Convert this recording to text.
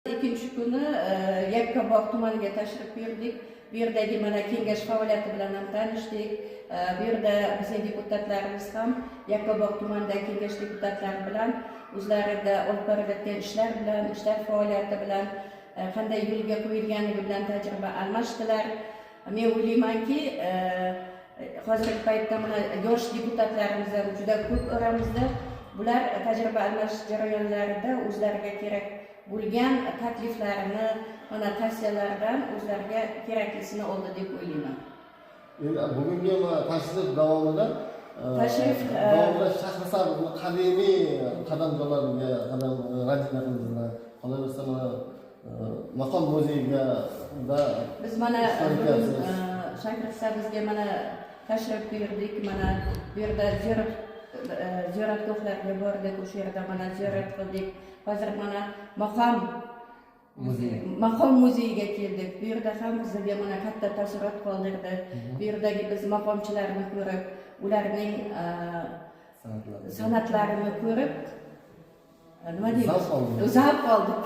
İkinci kuni Yakkabog' tumaniga tashrif buyurdik. Bu yerdagi mana kengash faoliyati bilan ham tanishdik. Bu yerda bizning deputatlarimiz ham Yakkabog' tumanidagi kengash deputatlari bilan o'zlarida olib borilayotgan ishlar bilan, ishlar faoliyati bilan qanday yo'lga qo'yilganligi bilan tajriba almashdilar. Men o'ylaymanki, hozirgi paytda mana yosh deputatlarimiz ham juda ko'p oramizda. Bular tajriba almashish jarayonlarida o'zlariga kerak bo'lgan takliflarini, mana tavsiyalardan o'zlariga keraklisini oldi deb o'ylayman. Endi bugungi tashrif davomida Shahrisabzning qadimiy qadamjo'lariga qadam rajina qildinglar. Qolaversa mana maqom muzeyiga biz mana Shahrisabzga mana tashrif buyurdik. Mana bu yerda ziyoratgohlarga bordik, o'sha yerda mana ziyorat qildik. Hozir mana maqom muzeyiga keldik. Bu yerda ham bizga mana katta taassurot qoldirdi. Bu yerdagi biz maqomchilarni ko'rib, ularning san'atlarini ko'rib, nima deymiz? Zavq oldik.